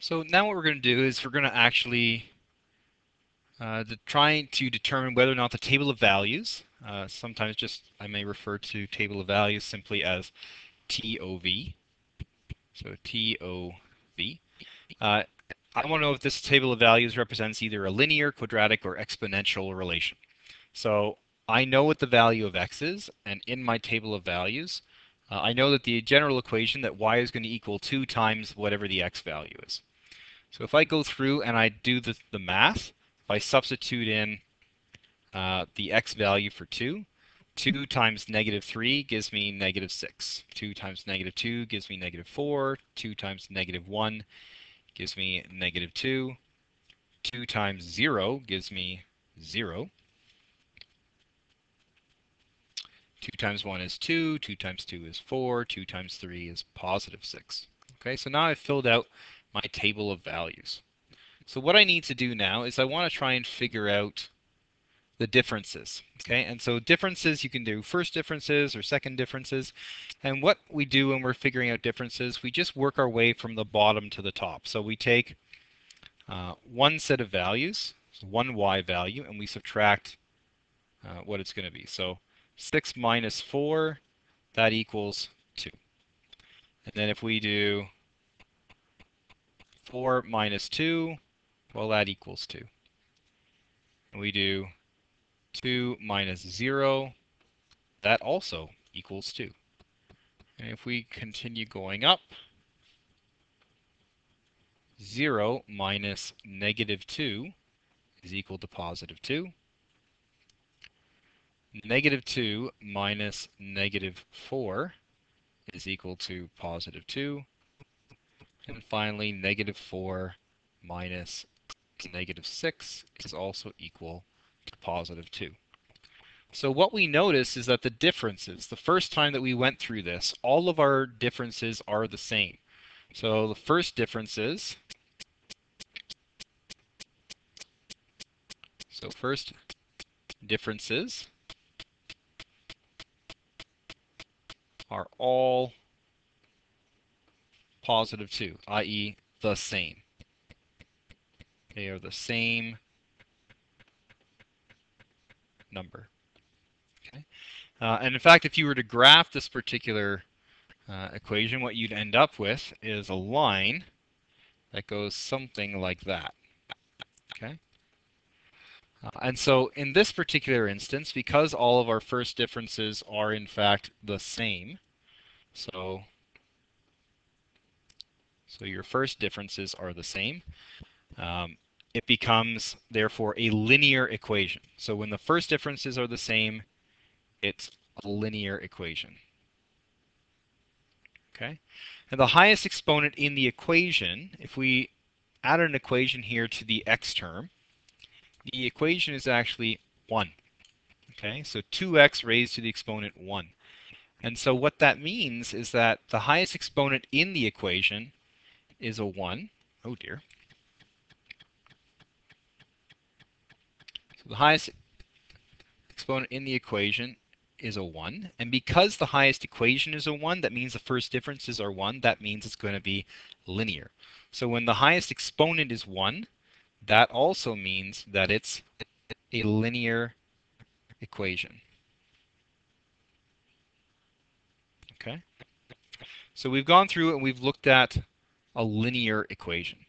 So now what we're going to do is we're going to actually try to determine whether or not the table of values, sometimes just I may refer to table of values simply as TOV, so TOV. Uh, I want to know if this table of values represents either a linear, quadratic, or exponential relation. So I know what the value of x is, and in my table of values, I know that the general equation that y is going to equal 2 times whatever the x value is. So if I go through and I do the math, if I substitute in the x value for 2, 2 times negative 3 gives me negative 6. 2 times negative 2 gives me negative 4. 2 times negative 1 gives me negative 2. 2 times 0 gives me 0. 2 times 1 is 2. 2 times 2 is 4. 2 times 3 is positive 6. Okay, so now I've filled out my table of values. So what I need to do now is I want to try and figure out the differences. Okay, and so differences, you can do first differences or second differences. And what we do when we're figuring out differences, we just work our way from the bottom to the top. So we take one set of values, so one y value, and we subtract what it's going to be. So 6 minus 4, that equals 2. And then if we do 4 minus 2, well, that equals 2. And we do 2 minus 0, that also equals 2. And if we continue going up, 0 minus negative 2 is equal to positive 2. Negative 2 minus negative 4 is equal to positive 2. And finally, negative 4 minus negative 6 is also equal to positive 2. So what we notice is that the differences, the first time that we went through this, all of our differences are the same. So the first differences, are all positive 2, i.e. the same. They are the same number. Okay? And in fact, if you were to graph this particular equation, what you'd end up with is a line that goes something like that. Okay? And so in this particular instance, because all of our first differences are in fact the same, so your first differences are the same, it becomes therefore a linear equation. So when the first differences are the same, it's a linear equation. Okay? And the highest exponent in the equation, if we add an equation here to the x term, the equation is actually 1. Okay? So 2x raised to the exponent 1. And so what that means is that the highest exponent in the equation is a 1. Oh dear. So the highest exponent in the equation is a 1. And because the highest equation is a 1, that means the first differences are 1. That means it's going to be linear. So when the highest exponent is 1, that also means that it's a linear equation. Okay? So we've gone through and we've looked at a linear equation.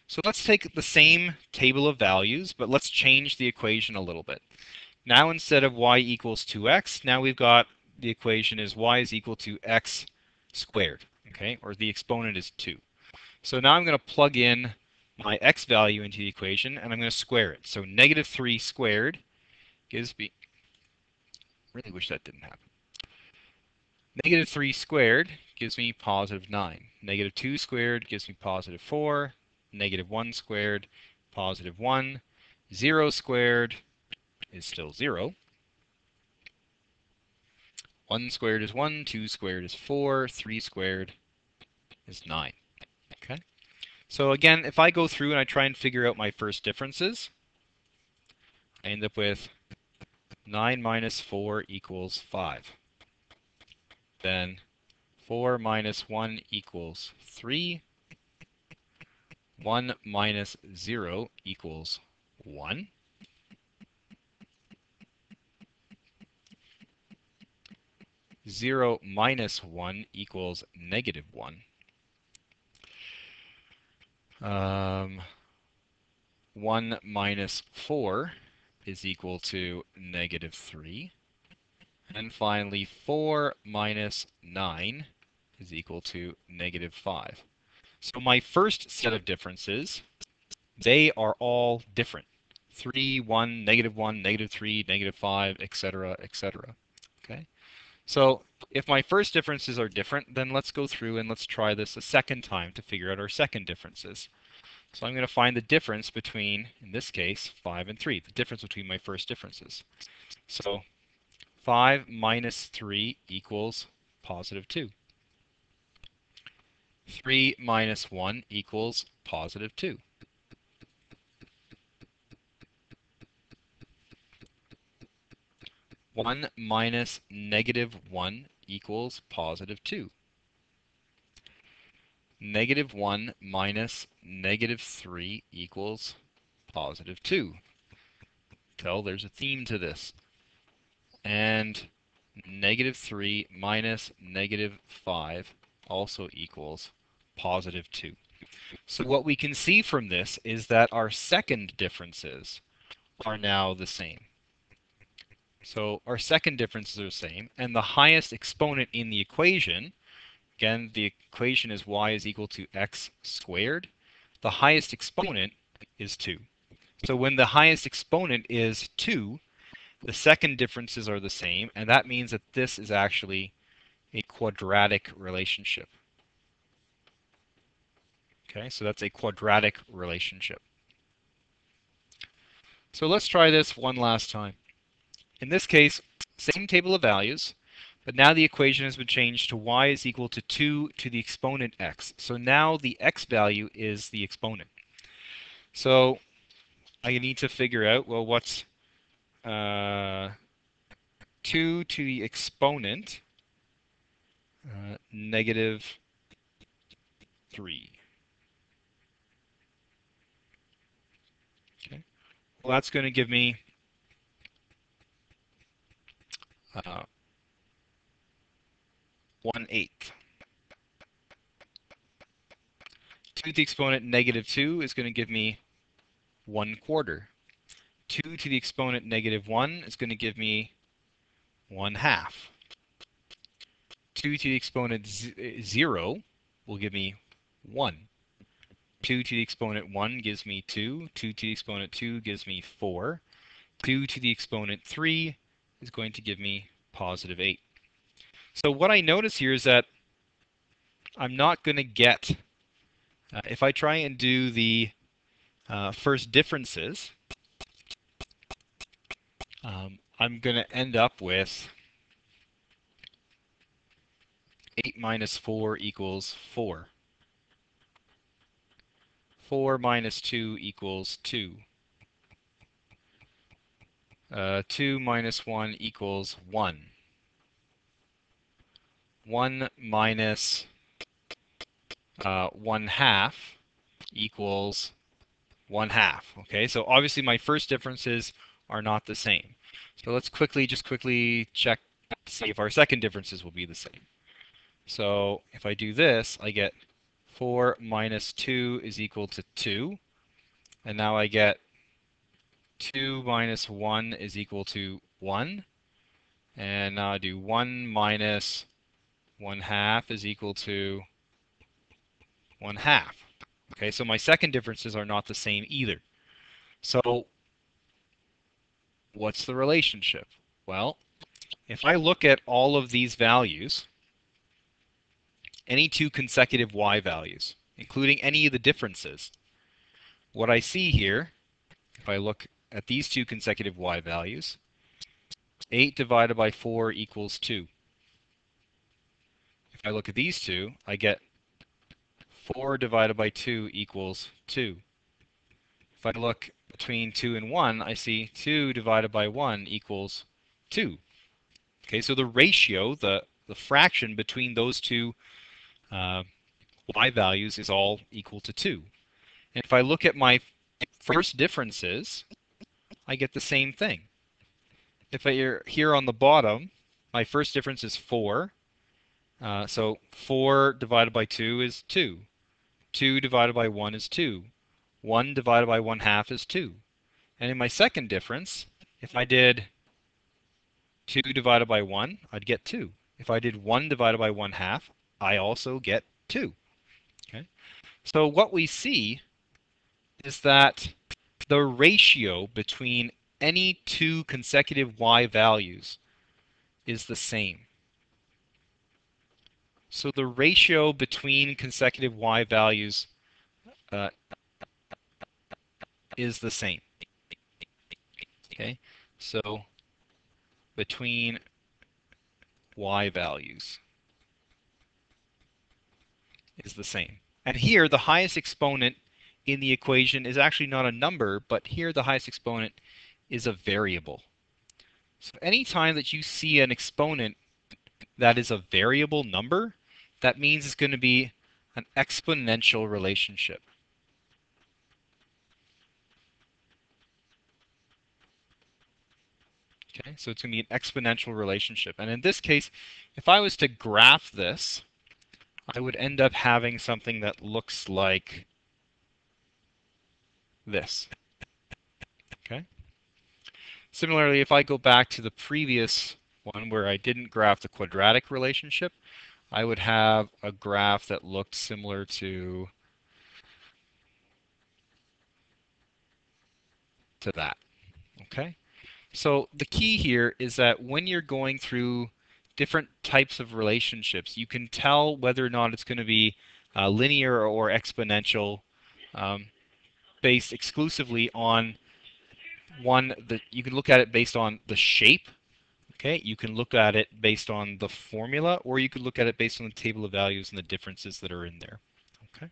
So let's take the same table of values, but let's change the equation a little bit. Now instead of y equals 2x, now we've got the equation is y is equal to x squared, okay? Or the exponent is 2. So now I'm going to plug in my x value into the equation, and I'm going to square it. So negative 3 squared gives me, really wish that didn't happen. Negative 3 squared gives me positive 9. Negative 2 squared gives me positive 4. Negative 1 squared, positive 1. 0 squared is still 0. 1 squared is 1, 2 squared is 4, 3 squared is 9. Okay? So again, if I go through and I try and figure out my first differences, I end up with 9 minus 4 equals 5. Then 4 minus 1 equals 3. 1 minus 0 equals 1. 0 minus 1 equals negative 1. 1 minus 4 is equal to negative 3. And finally, 4 minus 9 is equal to negative 5. So my first set of differences, they are all different. 3, 1, negative 3, negative 5, etc., etc. Okay? So if my first differences are different, then let's go through and let's try this a second time to figure out our second differences. So I'm going to find the difference between, in this case, 5 and 3, the difference between my first differences. So 5 minus 3 equals positive 2. 3 minus 1 equals positive 2. 1 minus negative 1 equals positive 2. Negative 1 minus negative 3 equals positive 2. Tell there's a theme to this. And negative 3 minus negative 5 also equals positive 2. So what we can see from this is that our second differences are now the same. So our second differences are the same, and the highest exponent in the equation, again, the equation is y is equal to x squared. The highest exponent is 2. So when the highest exponent is 2, the second differences are the same, and that means that this is actually a quadratic relationship. Okay, so that's a quadratic relationship. So let's try this one last time. In this case, same table of values, but now the equation has been changed to y is equal to 2 to the exponent x. So now the x value is the exponent. So I need to figure out, well, what's 2 to the exponent negative 3. Okay. Well, that's going to give me 1/8. 2 to the exponent negative 2 is going to give me 1/4. 2 to the exponent negative 1 is going to give me 1/2. 2 to the exponent 0 will give me 1. 2 to the exponent 1 gives me 2. 2 to the exponent 2 gives me 4. 2 to the exponent 3 is going to give me positive 8. So what I notice here is that I'm not going to get, if I try and do the first differences, I'm going to end up with 8 minus 4 equals 4. 4 minus 2 equals 2. 2 minus 1 equals 1. 1 minus 1/2 equals 1/2. Okay, so obviously my first differences are not the same. So let's quickly check to see if our second differences will be the same. So if I do this, I get 4 minus 2 is equal to 2. And now I get 2 minus 1 is equal to 1. And now I do 1 minus 1/2 is equal to 1/2. Okay, so my second differences are not the same either. So what's the relationship? Well, if I look at all of these values, any two consecutive y values, including any of the differences, what I see here, if I look at these two consecutive y values, 8 divided by 4 equals 2. If I look at these two, I get 4 divided by 2 equals 2. If I look between 2 and 1, I see 2 divided by 1 equals 2. Okay, so the ratio, the fraction between those two y values is all equal to 2. And if I look at my first differences, I get the same thing. If I here on the bottom, my first difference is 4. So 4 divided by 2 is 2. 2 divided by 1 is 2. 1 divided by 1/2 is 2. And in my second difference, if I did 2 divided by 1, I'd get 2. If I did 1 divided by 1/2, I also get 2. Okay? So what we see is that the ratio between any two consecutive y values is the same. So the ratio between consecutive y values uh, is the same. Okay, so between y values is the same. And here, the highest exponent in the equation is actually not a number, but here the highest exponent is a variable. So anytime that you see an exponent that is a variable number, that means it's going to be an exponential relationship. Okay, so it's going to be an exponential relationship. And in this case, if I was to graph this, I would end up having something that looks like this. Okay. Similarly, if I go back to the previous one where I didn't graph the quadratic relationship, I would have a graph that looked similar to that. Okay. So the key here is that when you're going through different types of relationships, you can tell whether or not it's going to be linear or exponential um, based exclusively on you can look at it based on the shape. Okay, you can look at it based on the formula, or you could look at it based on the table of values and the differences that are in there. Okay.